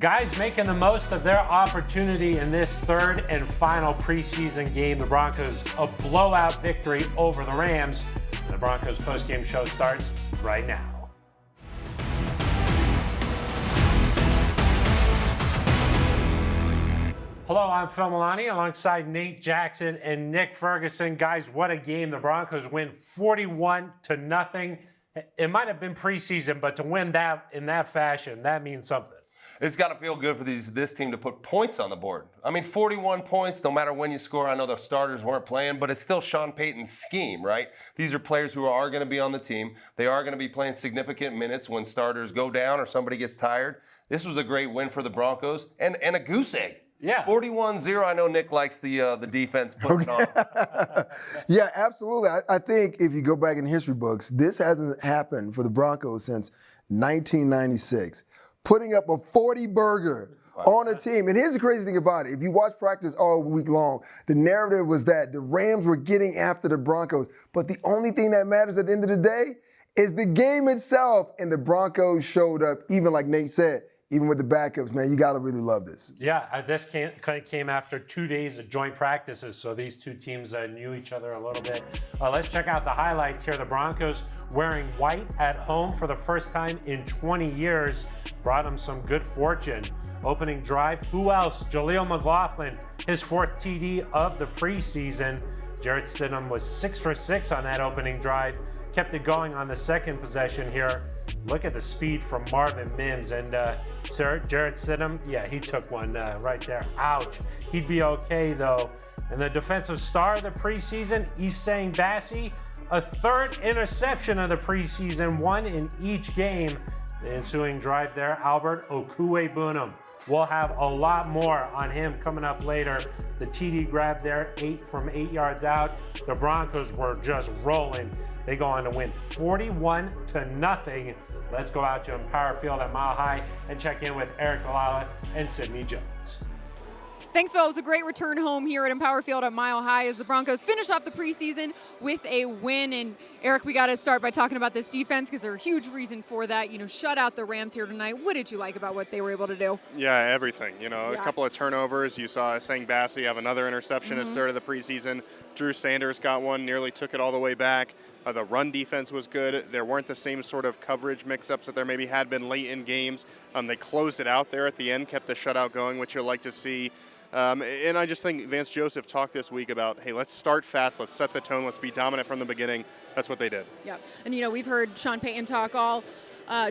Guys making the most of their opportunity in this third and final preseason game. The Broncos a blowout victory over the Rams. The Broncos postgame show starts right now. Hello, I'm Phil Milani alongside Nate Jackson and Nick Ferguson. Guys, what a game. The Broncos win 41-0. It might have been preseason, but to win that in that fashion, that means something. It's got to feel good for this team to put points on the board. I mean, 41 points, no matter when you score. I know the starters weren't playing, but it's still Sean Payton's scheme, right? These are players who are going to be on the team. They are going to be playing significant minutes when starters go down or somebody gets tired. This was a great win for the Broncos and a goose egg. Yeah. 41-0. I know Nick likes the defense putting it on. Yeah, absolutely. I think if you go back in history books, this hasn't happened for the Broncos since 1996. Putting up a 40-burger on a team. And here's the crazy thing about it. If you watch practice all week long, the narrative was that the Rams were getting after the Broncos. But the only thing that matters at the end of the day is the game itself. And the Broncos showed up, even like Nate said, even with the backups, man, you got to really love this. Yeah, this came after 2 days of joint practices, so these two teams knew each other a little bit. Let's check out the highlights here. The Broncos wearing white at home for the first time in 20 years brought them some good fortune. Opening drive, who else? Jaleel McLaughlin, his 4th TD of the preseason. Jarrett Stidham was 6 for 6 on that opening drive. Kept it going on the second possession here. Look at the speed from Marvin Mims. And Jarrett Stidham, yeah, he took one right there. Ouch. He'd be okay, though. And the defensive star of the preseason, Essang Bassey, a 3rd interception of the preseason, 1 in each game. The ensuing drive there, Albert Okwuegbunam. We'll have a lot more on him coming up later. The TD grab there, 8 from 8 yards out. The Broncos were just rolling. They go on to win 41-0. Let's go out to Empower Field at Mile High and check in with Eric Dalala and Sydney Jones. Thanks, Phil. It was a great return home here at Empower Field at Mile High as the Broncos finish off the preseason with a win. And Eric, we got to start by talking about this defense because they're a huge reason for that. You know, shut out the Rams here tonight. What did you like about what they were able to do? Yeah, everything. You know, a couple of turnovers. You saw Essang Bassey have another interception his 3rd of the preseason. Drew Sanders got one, nearly took it all the way back. The run defense was good. There weren't the same sort of coverage mix-ups that there maybe had been late in games. They closed it out there at the end, kept the shutout going, which you'll like to see. And I just think Vance Joseph talked this week about, hey, let's start fast, let's set the tone, let's be dominant from the beginning. That's what they did. Yeah, and you know, we've heard Sean Payton talk all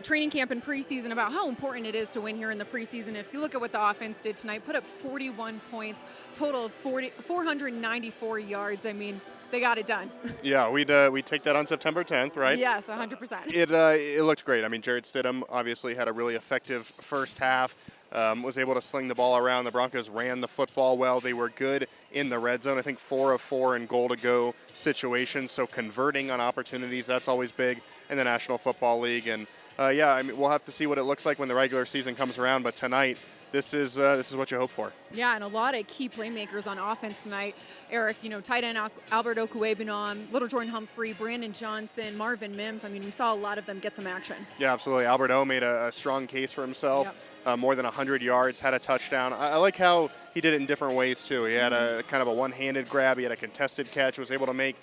training camp and preseason about how important it is to win here in the preseason. If you look at what the offense did tonight, put up 41 points, total of 494 yards. I mean, they got it done. Yeah, we'd take that on September 10th, right? Yes, 100%. It looked great. I mean, Jarrett Stidham obviously had a really effective first half. Was able to sling the ball around. The Broncos ran the football well. They were good in the red zone. I think 4 of 4 in goal-to-go situations. So converting on opportunities, that's always big in the National Football League. And yeah, I mean, we'll have to see what it looks like when the regular season comes around. But tonight, this is what you hope for. Yeah, and a lot of key playmakers on offense tonight. Eric, you know, tight end Albert Okwuegbunam, Little Jordan Humphrey, Brandon Johnson, Marvin Mims. I mean, we saw a lot of them get some action. Yeah, absolutely. Albert O made a strong case for himself. Yep. More than 100 yards, had a touchdown. I like how he did it in different ways, too. He had a kind of a one-handed grab. He had a contested catch, was able to make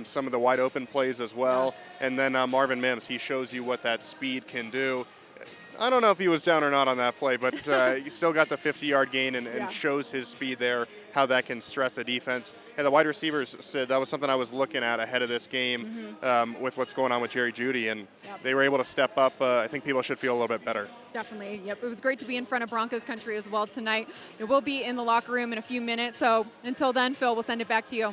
some of the wide-open plays as well. Yeah. And then Marvin Mims, he shows you what that speed can do. I don't know if he was down or not on that play, but he still got the 50-yard gain and shows his speed there, how that can stress a defense. And the wide receivers said that was something I was looking at ahead of this game with what's going on with Jerry Jeudy, and they were able to step up. I think people should feel a little bit better. Definitely. Yep. It was great to be in front of Broncos country as well tonight. We'll be in the locker room in a few minutes, so until then, Phil, we'll send it back to you.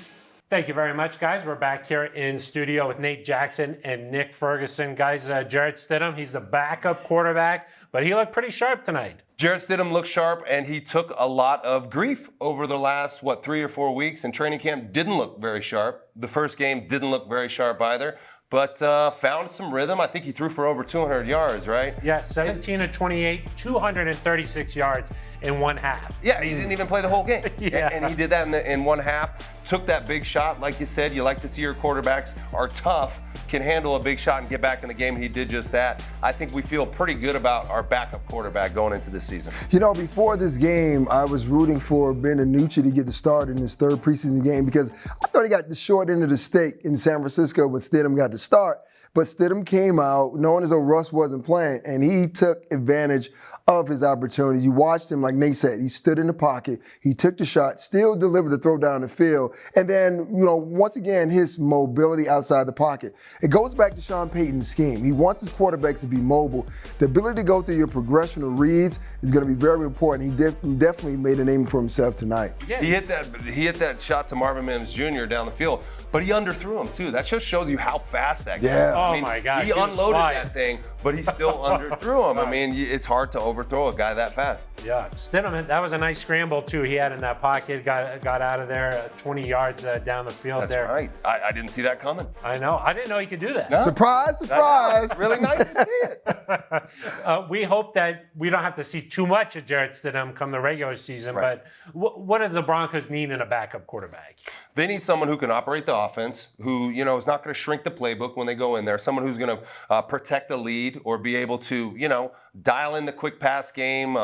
Thank you very much, guys. We're back here in studio with Nate Jackson and Nick Ferguson. Guys, Jarrett Stidham, he's the backup quarterback, but he looked pretty sharp tonight. Jarrett Stidham looked sharp, and he took a lot of grief over the last, 3 or 4 weeks, and training camp didn't look very sharp. The first game didn't look very sharp either, but found some rhythm. I think he threw for over 200 yards, right? Yeah, 17 of 28, 236 yards in one half. Yeah, he didn't even play the whole game. Yeah. And he did that in one half, took that big shot. Like you said, you like to see your quarterbacks are tough. can handle a big shot and get back in the game, and he did just that. I think we feel pretty good about our backup quarterback going into this season. You know, before this game, I was rooting for Ben DiNucci to get the start in his third preseason game because I thought he got the short end of the stick in San Francisco, but Stidham got the start. But Stidham came out knowing as though Russ wasn't playing, and he took advantage of his opportunity. You watched him, like Nate said, he stood in the pocket, he took the shot, still delivered the throw down the field, and then, once again, his mobility outside the pocket. It goes back to Sean Payton's scheme. He wants his quarterbacks to be mobile. The ability to go through your progression of reads is going to be very important. He definitely made a name for himself tonight. Yeah, he hit that shot to Marvin Mims Jr. down the field, but he underthrew him too. That just shows you how fast that guy is. Yeah. Oh my gosh. He unloaded that thing, but he still underthrew him. I mean, it's hard to overthrow a guy that fast. Yeah, Stidham, that was a nice scramble too. He had in that pocket, got out of there 20 yards down the field. That's there. right. I didn't see that coming. I know. I didn't know he could do that. No. Surprise, surprise. It's really nice to see it. We hope that we don't have to see too much of Jarrett Stidham come the regular season, Right. but what do the Broncos need in a backup quarterback? They need someone who can operate the offense, who is not going to shrink the playbook when they go in there. Someone who's going to protect the lead or be able to, dial in the quick pass game,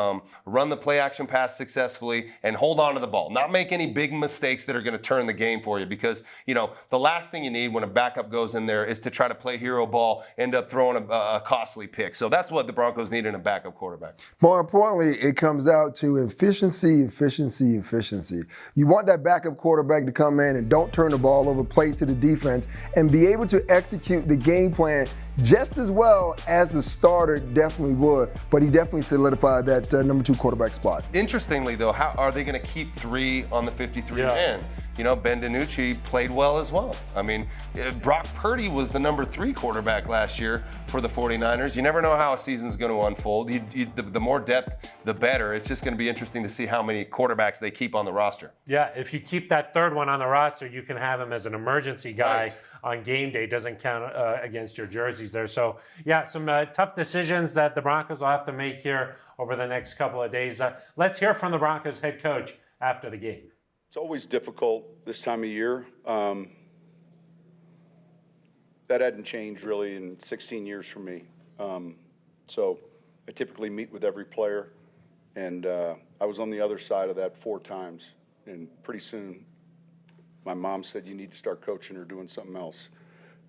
run the play action pass successfully, and hold on to the ball. Not make any big mistakes that are going to turn the game for you, because the last thing you need when a backup goes in there is to try to play hero ball, end up throwing a costly pick. So that's what the Broncos need in a backup quarterback. More importantly, it comes out to efficiency, efficiency, efficiency. You want that backup quarterback to come in and don't turn the ball over, play to the defense, and be able to execute the game plan just as well as the starter definitely would. But he definitely solidified that number 2 quarterback spot. Interestingly, though, how are they going to keep 3 on the 53 man? Ben DiNucci played well as well. I mean, Brock Purdy was the number 3 quarterback last year for the 49ers. You never know how a season's going to unfold. The more depth, the better. It's just going to be interesting to see how many quarterbacks they keep on the roster. Yeah, if you keep that third one on the roster, you can have him as an emergency guy on game day. Doesn't count against your jerseys there. So, yeah, some tough decisions that the Broncos will have to make here over the next couple of days. Let's hear from the Broncos head coach after the game. It's always difficult this time of year. That hadn't changed really in 16 years for me. So I typically meet with every player, and I was on the other side of that 4 times. And pretty soon, my mom said, "You need to start coaching or doing something else."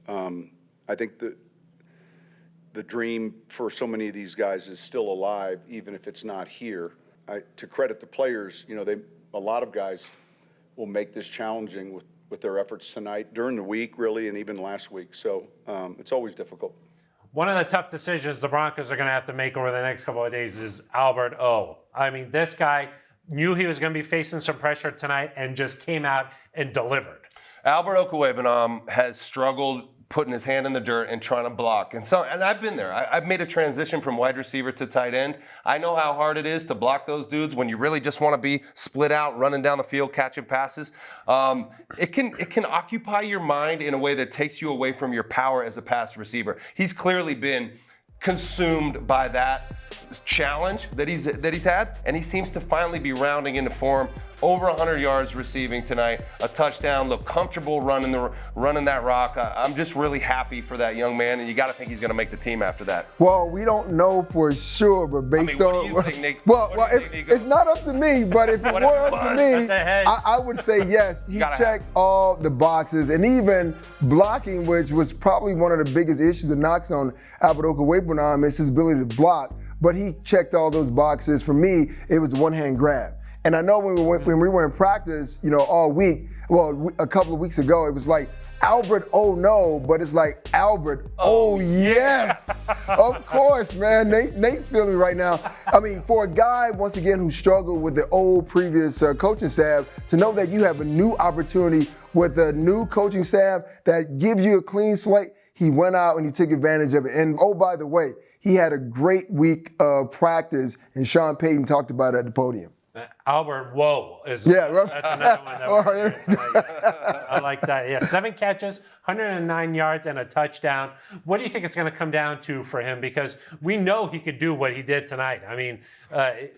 I think the dream for so many of these guys is still alive, even if it's not here. To credit the players, a lot of guys will make this challenging with their efforts tonight, during the week, really, and even last week. So it's always difficult. One of the tough decisions the Broncos are going to have to make over the next couple of days is Albert O. I mean, this guy knew he was going to be facing some pressure tonight and just came out and delivered. Albert Okwuegbunam has struggled putting his hand in the dirt and trying to block. And I've been there. I've made a transition from wide receiver to tight end. I know how hard it is to block those dudes when you really just want to be split out, running down the field, catching passes. It can occupy your mind in a way that takes you away from your power as a pass receiver. He's clearly been consumed by that challenge that he's had, and he seems to finally be rounding into form. Over 100 yards receiving tonight, a touchdown, look comfortable running that rock. I'm just really happy for that young man, and you got to think he's going to make the team after that. Well, we don't know for sure, but based what on do you think, Nick? it's not up to me. But if it were up to me, I would say yes. He checked all the boxes, and even blocking, which was probably one of the biggest issues and knocks on Albert Okwuegbunam, is his ability to block. But he checked all those boxes. For me, it was a one-hand grab. And I know when we were in practice, all week, a couple of weeks ago, it was like, Albert, oh no, but it's like, Albert, oh yes. Of course, man. Nate's feeling me right now. I mean, for a guy, once again, who struggled with the old previous coaching staff, to know that you have a new opportunity with a new coaching staff that gives you a clean slate, he went out and he took advantage of it. And oh, by the way, he had a great week of practice, and Sean Payton talked about it at the podium. Albert, that's another one that we're hearing tonight. I like that. Yeah, 7 catches, 109 yards, and a touchdown. What do you think it's going to come down to for him? Because we know he could do what he did tonight. I mean,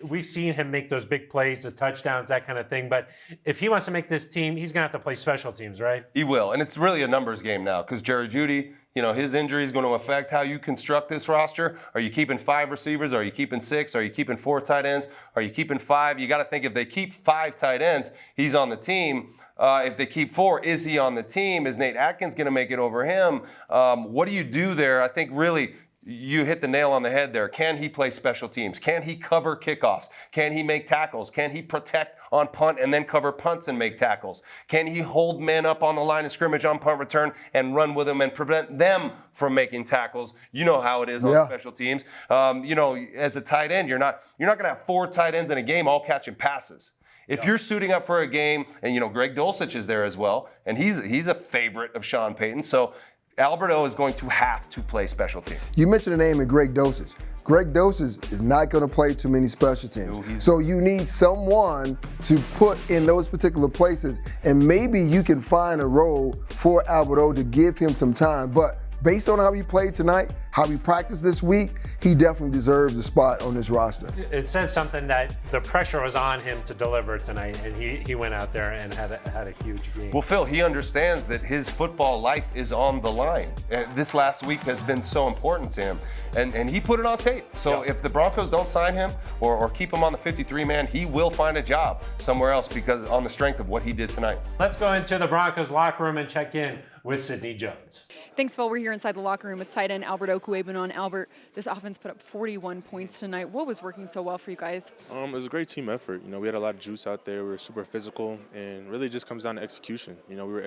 we've seen him make those big plays, the touchdowns, that kind of thing. But if he wants to make this team, he's going to have to play special teams, right? He will, and it's really a numbers game now because Jerry Jeudy, his injury is going to affect how you construct this roster. Are you keeping 5 receivers? Are you keeping 6? Are you keeping 4 tight ends? Are you keeping 5? You got to think if they keep 5 tight ends, he's on the team. If they keep 4, is he on the team? Is Nate Atkins going to make it over him? What do you do there? I think really you hit the nail on the head there. Can he play special teams? Can he cover kickoffs? Can he make tackles? Can he protect on punt and then cover punts and make tackles? Can he hold men up on the line of scrimmage on punt return and run with them and prevent them from making tackles? You know how it is on special teams. As a tight end, you're not going to have 4 tight ends in a game all catching passes. If you're suiting up for a game, and Greg Dulcich is there as well, and he's a favorite of Sean Payton, so Alberto is going to have to play special teams. You mentioned the name of Greg Dulcich. Greg Dulcich is not going to play too many special teams. So you need someone to put in those particular places, and maybe you can find a role for Alberto to give him some time. But based on how he played tonight, how he practiced this week, he definitely deserves a spot on this roster. It says something that the pressure was on him to deliver tonight, and he went out there and had a huge game. Well, Phil, he understands that his football life is on the line. This last week has been so important to him, and he put it on tape. So if the Broncos don't sign him or keep him on the 53-man, he will find a job somewhere else because on the strength of what he did tonight. Let's go into the Broncos locker room and check in with Sidney Jones. Thanks, Phil. We're here inside the locker room with tight end Albert Okwuegbunam. Albert, this offense put up 41 points tonight. What was working so well for you guys? It was a great team effort. We had a lot of juice out there. We were super physical, and really just comes down to execution. We were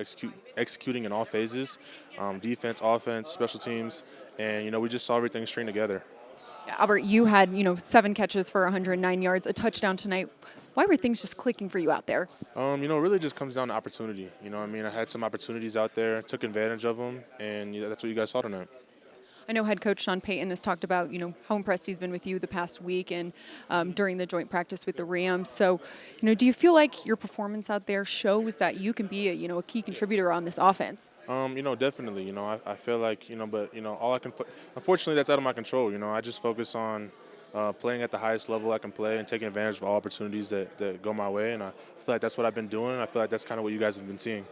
executing in all phases, defense, offense, special teams, and we just saw everything string together. Yeah, Albert, you had 7 catches for 109 yards, a touchdown tonight. Why were things just clicking for you out there? It really just comes down to opportunity. I had some opportunities out there, took advantage of them, and that's what you guys saw tonight. I know head coach Sean Payton has talked about, how impressed he's been with you the past week and during the joint practice with the Rams. So, do you feel like your performance out there shows that you can be a key contributor on this offense? Definitely. I feel like, but, all I can, unfortunately, that's out of my control. I just focus on playing at the highest level I can play and taking advantage of all opportunities that go my way. And I feel like that's what I've been doing. I feel like that's kind of what you guys have been seeing.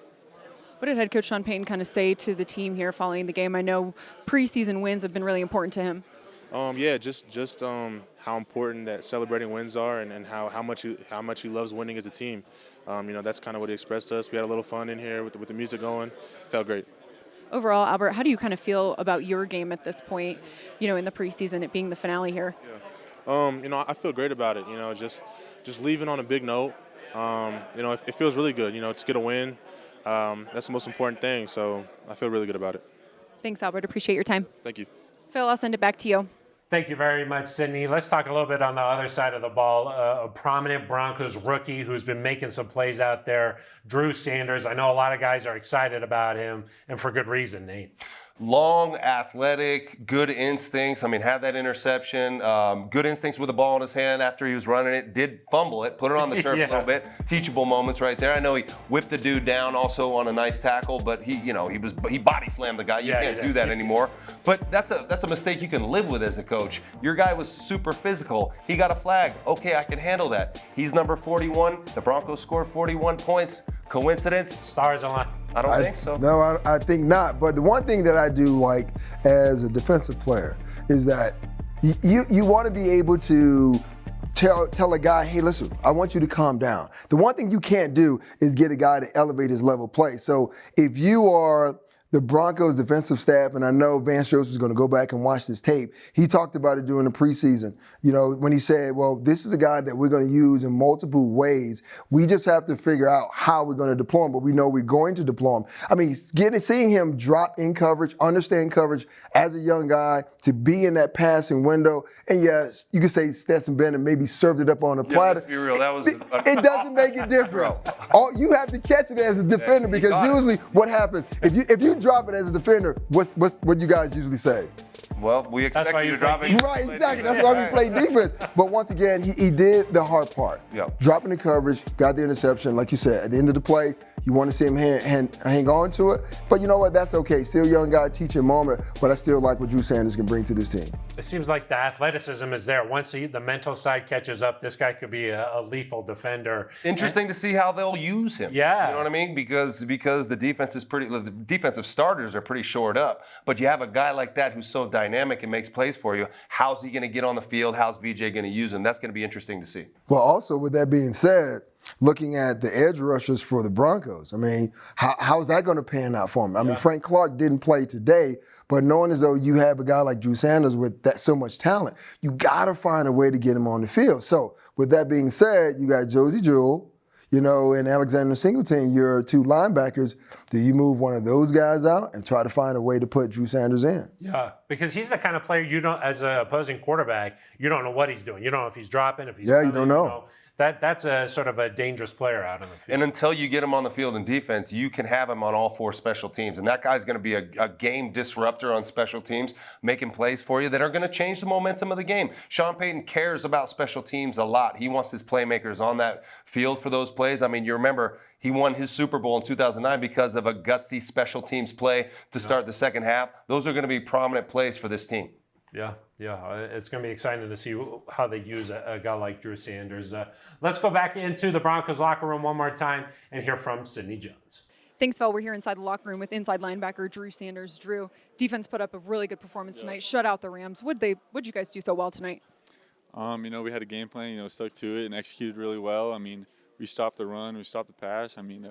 What did head coach Sean Payton kind of say to the team here following the game? I know preseason wins have been really important to him. Just how important that celebrating wins are and how much he loves winning as a team. That's kind of what he expressed to us. We had a little fun in here with the music going. Felt great. Overall, Albert, how do you kind of feel about your game at this point, in the preseason, it being the finale here? I feel great about it. Just leaving on a big note. It feels really good, to get a win. That's the most important thing, so I feel really good about it. Thanks, Albert. Appreciate your time. Thank you. Phil, I'll send it back to you. Thank you very much, Sidney. Let's talk a little bit on the other side of the ball. A prominent Broncos rookie who's been making some plays out there, Drew Sanders. I know a lot of guys are excited about him, and for good reason, Nate. Long, athletic, good instincts. Had that interception. Good instincts with the ball in his hand after he was running it. Did fumble it, put it on the turf a little bit. Teachable moments right there. I know he whipped the dude down also on a nice tackle, but he body slammed the guy. You can't do that anymore. But that's a mistake you can live with as a coach. Your guy was super physical. He got a flag. Okay, I can handle that. He's number 41. The Broncos scored 41 points. Coincidence? Stars align. I don't think so. No, I think not. But the one thing that I do like as a defensive player is that you want to be able to tell a guy, hey, listen, I want you to calm down. The one thing you can't do is get a guy to elevate his level of play. So if you are the Broncos defensive staff, and I know Vance Joseph is going to go back and watch this tape. He talked about it during the preseason, when he said, well, this is a guy that we're going to use in multiple ways. We just have to figure out how we're going to deploy him, but we know we're going to deploy him. Seeing him drop in coverage, understand coverage as a young guy, to be in that passing window, and yes, you could say Stetson Bennett maybe served it up on a platter. Let's be real, that was it doesn't make a difference. You have to catch it as a defender because usually what happens, if you drop it as a defender, what you guys usually say? Well, we expect why you you to drop play it. defense. Right, exactly. That's why we play defense. But once again, he did the hard part. Yeah. Dropping the coverage, got the interception. Like you said, at the end of the play, you want to see him hang on to it. But you know what? That's okay. Still young guy, teaching moment. But I still like what Drew Sanders can bring to this team. It seems like the athleticism is there. Once the mental side catches up, this guy could be a lethal defender. Interesting to see how they'll use him. Yeah. You know what I mean? Because the defense is the defensive starters are pretty shored up. But you have a guy like that who's so dynamic and makes plays for you. How's he going to get on the field? How's VJ going to use him? That's going to be interesting to see. Well, also with that being said, looking at the edge rushers for the Broncos, I mean, how's that going to pan out for him? I mean, Frank Clark didn't play today, but knowing as though you have a guy like Drew Sanders with that so much talent, you got to find a way to get him on the field. So with that being said, you got Josie Jewell, and Alexander Singleton, your two linebackers. Do you move one of those guys out and try to find a way to put Drew Sanders in? Yeah, because he's the kind of player you don't, as an opposing quarterback, you don't know what he's doing. You don't know if he's dropping, if he's Yeah, coming, you don't know. That's a sort of a dangerous player out on the field. And until you get him on the field in defense, you can have him on all four special teams. And that guy's going to be a game disruptor on special teams, making plays for you that are going to change the momentum of the game. Sean Payton cares about special teams a lot. He wants his playmakers on that field for those plays. I mean, you remember he won his Super Bowl in 2009 because of a gutsy special teams play to start the second half. Those are going to be prominent plays for this team. Yeah. It's going to be exciting to see how they use a guy like Drew Sanders. Let's go back into the Broncos locker room one more time and hear from Sidney Jones. Thanks, Phil. We're here inside the locker room with inside linebacker Drew Sanders. Drew, defense put up a really good performance tonight, shut out the Rams. What'd you guys do so well tonight? We had a game plan, stuck to it and executed really well. I mean, we stopped the run, we stopped the pass. I mean,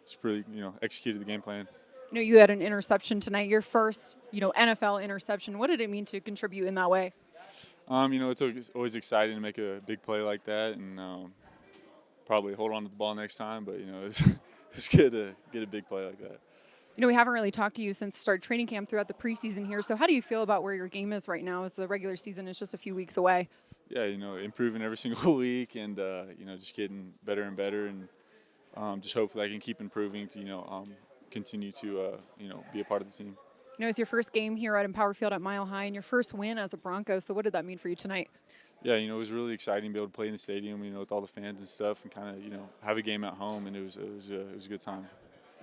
it's pretty, executed the game plan. You had an interception tonight, your first, NFL interception. What did it mean to contribute in that way? It's always exciting to make a big play like that and probably hold on to the ball next time. But, it's good to get a big play like that. We haven't really talked to you since start training camp throughout the preseason here. So how do you feel about where your game is right now as the regular season is just a few weeks away? Yeah, improving every single week and, just getting better and better. And just hopefully I can keep improving to, continue to, be a part of the team. It's your first game here at Empower Field at Mile High and your first win as a Bronco. So what did that mean for you tonight? Yeah, it was really exciting to be able to play in the stadium, with all the fans and stuff and kind of, have a game at home. And it was a good time.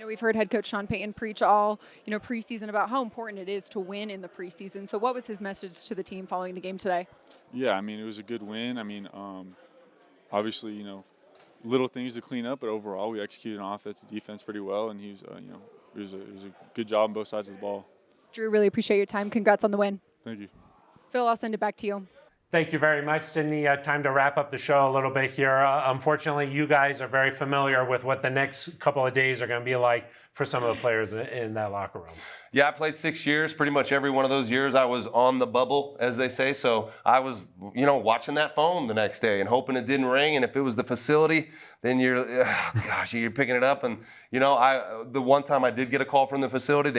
We've heard head coach Sean Payton preach all, preseason about how important it is to win in the preseason. So what was his message to the team following the game today? Yeah, it was a good win. Obviously, little things to clean up, but overall we executed on offense and defense pretty well, and it was a good job on both sides of the ball. Drew, really appreciate your time. Congrats on the win. Thank you. Phil, I'll send it back to you. Thank you very much, Sidney. Time to wrap up the show a little bit here. Unfortunately, you guys are very familiar with what the next couple of days are going to be like for some of the players in that locker room. Yeah, I played 6 years. Pretty much every one of those years I was on the bubble, as they say. So I was, watching that phone the next day and hoping it didn't ring. And if it was the facility, then you're picking it up. And, the one time I did get a call from the facility,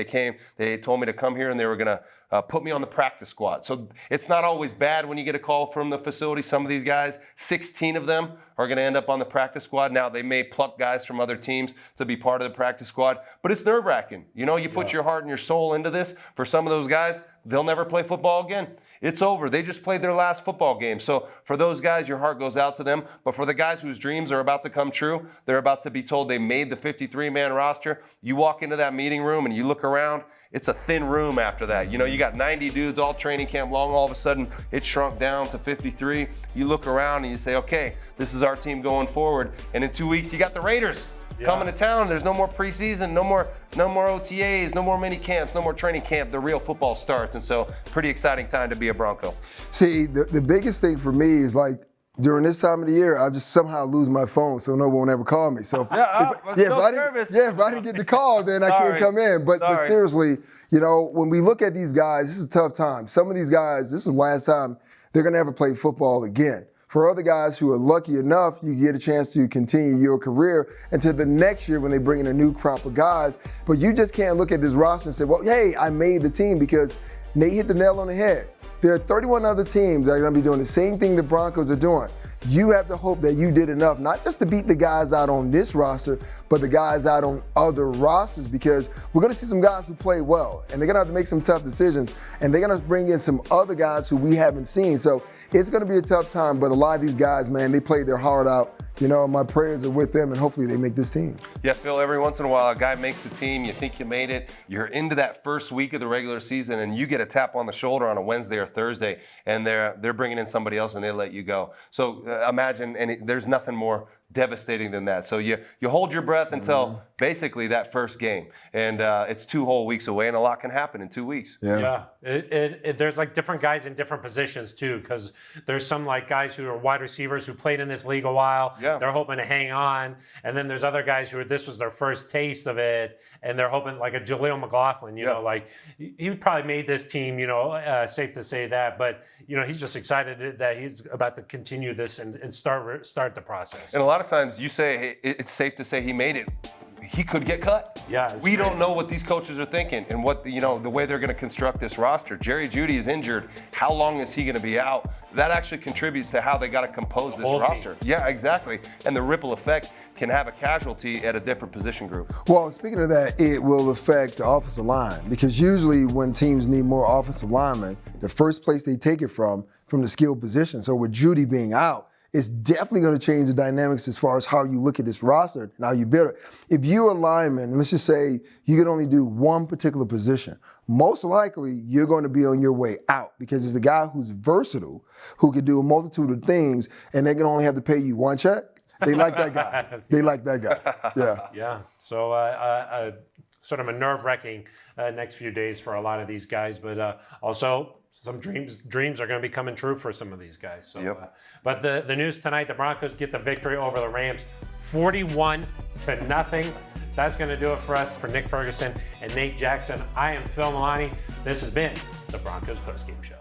they told me to come here and they were going to put me on the practice squad. So it's not always bad when you get a call from the facility. Some of these guys, 16 of them are going to end up on the practice squad. Now, they may pluck guys from other teams to be part of the practice squad, but it's nerve-wracking. You put your heart and your soul into this. For some of those guys, they'll never play football again. It's over. They just played their last football game. So for those guys, your heart goes out to them. But for the guys whose dreams are about to come true, they're about to be told they made the 53-man roster. You walk into that meeting room and you look around, it's a thin room after that. You got 90 dudes all training camp long. All of a sudden, it shrunk down to 53. You look around and you say, okay, this is our team going forward. And in 2 weeks, you got the Raiders coming to town. There's no more preseason, no more OTAs, no more mini camps, no more training camp. The real football starts. And so pretty exciting time to be a Bronco. See, the biggest thing for me is like during this time of the year, I just somehow lose my phone so no one will ever call me. So if I didn't get the call, then I can't come in. But seriously, when we look at these guys, this is a tough time. Some of these guys, this is the last time they're going to ever play football again. For other guys who are lucky enough, you get a chance to continue your career until the next year when they bring in a new crop of guys. But you just can't look at this roster and say, well, hey, I made the team, because Nate hit the nail on the head. There are 31 other teams that are going to be doing the same thing the Broncos are doing. you have to hope that you did enough, not just to beat the guys out on this roster, but the guys out on other rosters, because we're going to see some guys who play well, and they're going to have to make some tough decisions, and they're going to bring in some other guys who we haven't seen. So it's going to be a tough time, but a lot of these guys, man, they played their heart out. You know, my prayers are with them, and hopefully they make this team. Yeah, Phil, every once in a while, a guy makes the team, you think you made it, you're into that first week of the regular season, and you get a tap on the shoulder on a Wednesday or Thursday, and they're bringing in somebody else, and they let you go. So imagine, and there's nothing more devastating than that. So you hold your breath until basically that first game, and it's 2 whole weeks away, and a lot can happen in 2 weeks. Yeah. There's like different guys in different positions too, because there's some like guys who are wide receivers who played in this league a while. Yeah. They're hoping to hang on, and then there's other guys who this was their first taste of it, and they're hoping, like a Jaleel McLaughlin. You know, like he probably made this team. You know, safe to say that, but you know, he's just excited that he's about to continue this and start the process. And a lot of times you say, hey, it's safe to say he made it. He could get cut. Yeah, we don't know what these coaches are thinking and what the way they're going to construct this roster. Jerry Jeudy is injured. How long is he going to be out? That actually contributes to how they got to compose this roster. Yeah, exactly. And the ripple effect can have a casualty at a different position group. Well, speaking of that, it will affect the offensive line, because usually when teams need more offensive linemen, the first place they take it from the skilled position. So with Jeudy being out, it's definitely going to change the dynamics as far as how you look at this roster and how you build it. If you're a lineman, let's just say you can only do one particular position, most likely you're going to be on your way out, because it's the guy who's versatile, who can do a multitude of things, and they can only have to pay you one check. They like that guy. They like that guy. Yeah. Yeah. So sort of a nerve-wracking next few days for a lot of these guys, but also some dreams are going to be coming true for some of these guys. So, but the news tonight, the Broncos get the victory over the Rams, 41-0. That's going to do it for us. For Nick Ferguson and Nate Jackson, I am Phil Milani. This has been the Broncos Postgame Show.